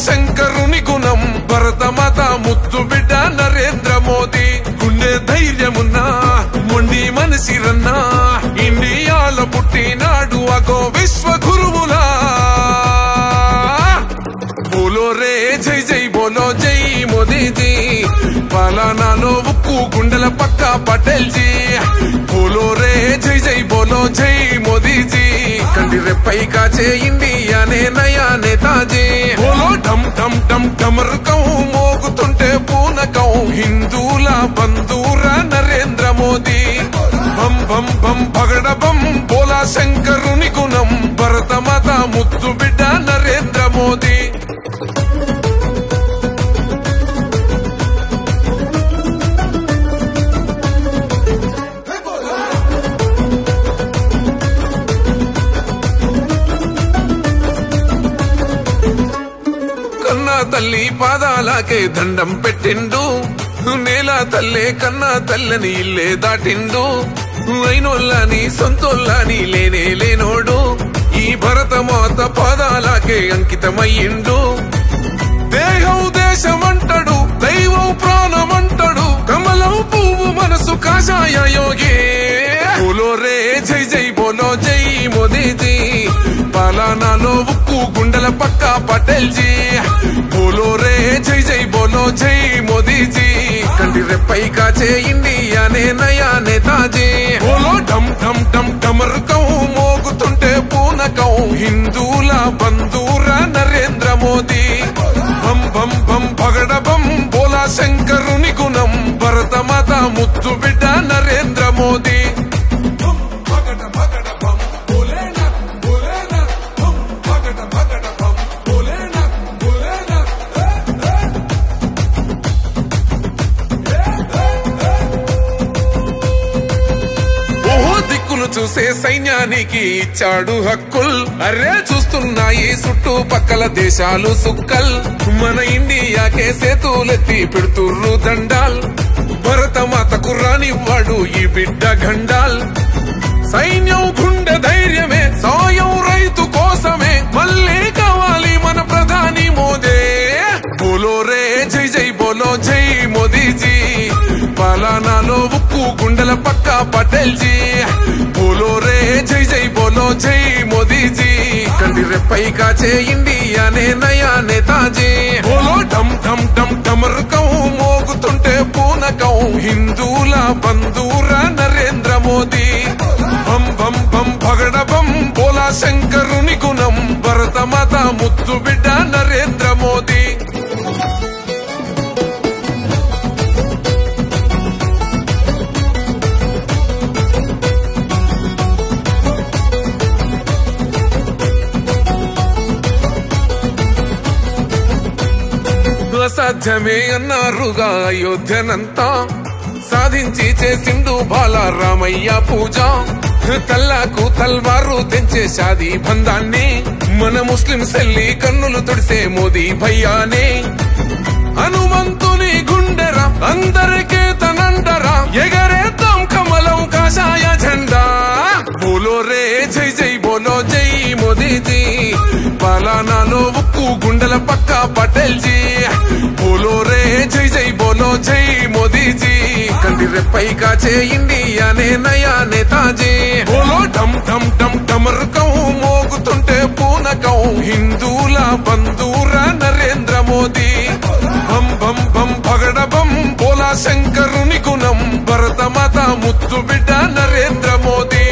శంకరుని గుణం భరతమాత ముద్దు బిడ్డ నరేంద్ర మోదీ గుండె ధైర్యమున్నా మొండి మనసిరన్నా ఇండియాలో పుట్టినాడు అగో విశ్వగురువులా బోలో రే జై జై బోలో జై మోదీజీ పాలనాలో ఉక్కు గుండెల పక్క పటేల్ జీ బోలో రే జై జై బోలో జై మోదీజీ కంటి రెప్పై కాచే ఇండియానే నయా నేతాజీ బోలో ఢమ్ ఢమ్ ఢమ్ ఢమరుకం మోగుతుంటే పూనకం హిందూల బంధూరా నరేంద్ర మోదీ బం బం బం పగడ బం బోలా శంకరుని గుణం భరతమాత ముద్దు బిడ్డ నరేంద్ర మోదీ కన్నా తల్లి పాదాలకే దండం పెట్టిండు నేల తల్లే కన్నా తల్లని ఇల్లే దాటిండు అయినోళ్ళని సొంతోళ్ళని లేనే లేనోడు ఈ భరతమాత పాదాలకే అంకితమయ్యిండు దేహం దేశమంటాడు దైవం ప్రాణమంటాడు కమలం పువ్వు మనసు కాషాయ యోగి బోలో రే జై జై బోలో జై మోదీజీ పాలనాలో ఉక్కు గుండెల పక్క పటేల్ జీ బోలో రే జై జై బోలో జై మోదీజీ కంటి రెప్పై కాచే ఇండియానే నయా నేతాజీ బోలో ఢమ్ ఢమ్ ఢమ్ ఢమరుకం మోగుతుంటే పూనకం హిందూల బంధూరా నరేంద్ర మోదీ బం బం బం పగడ బం బోలా శంకరుని గుణం భరతమాత ముద్దు బిడ్డ నరేంద్ర మోదీ చూసే సైన్యానికి ఇచ్చాడు హక్కుల్ అరే చూస్తున్నాయి చుట్టుపక్కల దేశాలు సుక్కల్ మన ఇండియాకే సేతులెత్తి పెడుతుర్రు దండాల్ భరతమాతకు రానివ్వాడు ఈ బిడ్డ గండాల్ సైన్యం గుండె ధైర్యమే సాయం రైతు కోసమే మళ్ళీ కావాలి మన ప్రధాని మోదీ బోలో రే జై జై బోలో జై మోదీజీ పాలనాలో ఉక్కు గుండెల పక్క పటేల్ జీ బోలో రే జై జై బోలో జై మోదీజీ కంటి రెప్పై కాచే ఇండియానే నయా నేతాజీ బోలో ఢమ్ ఢమ్ ఢమ్ ఢమరుకం మోగుతుంటే పూనకం హిందూల బంధూరా నరేంద్ర మోదీ బం బం బం పగడ బం బోలా శంకరుని గుణం భరతమాత ముద్దు బిడ్డ నరేంద్ర మోదీ అసాధ్యమే అన్నారుగా అయోధ్యనంతా సాధించి చేసిండు బాల రామయ్య పూజ తల్లాకు తల్వారు తెంచే షాదీ బంధాన్ని మన ముస్లిం సెల్లి కన్నులు తుడిసే మోదీ భయ్యానే హనుమంతుని గుండెరా అందరికీ తనండరా ఎగరేద్దాం కమలం కాషాయ జెండా బోలో రే జై జై బోలో జై మోదీజీ పాలనాలో ఉక్కు గుండెల పక్క పటేల్ జీ బోలో రే జై జై బోలో జై మోదీజీ కంటి రెప్పై కాచే ఇండియానే నయా నేతాజీ బోలో ఢమ్ ఢమ్ ఢమ్ ఢమరుకం మోగుతుంటే పూనకం హిందూల బంధూరా నరేంద్ర మోదీ బం బం బం పగడ బం బోలా శంకరుని గుణం భరతమాత ముద్దు బిడ్డ నరేంద్ర మోదీ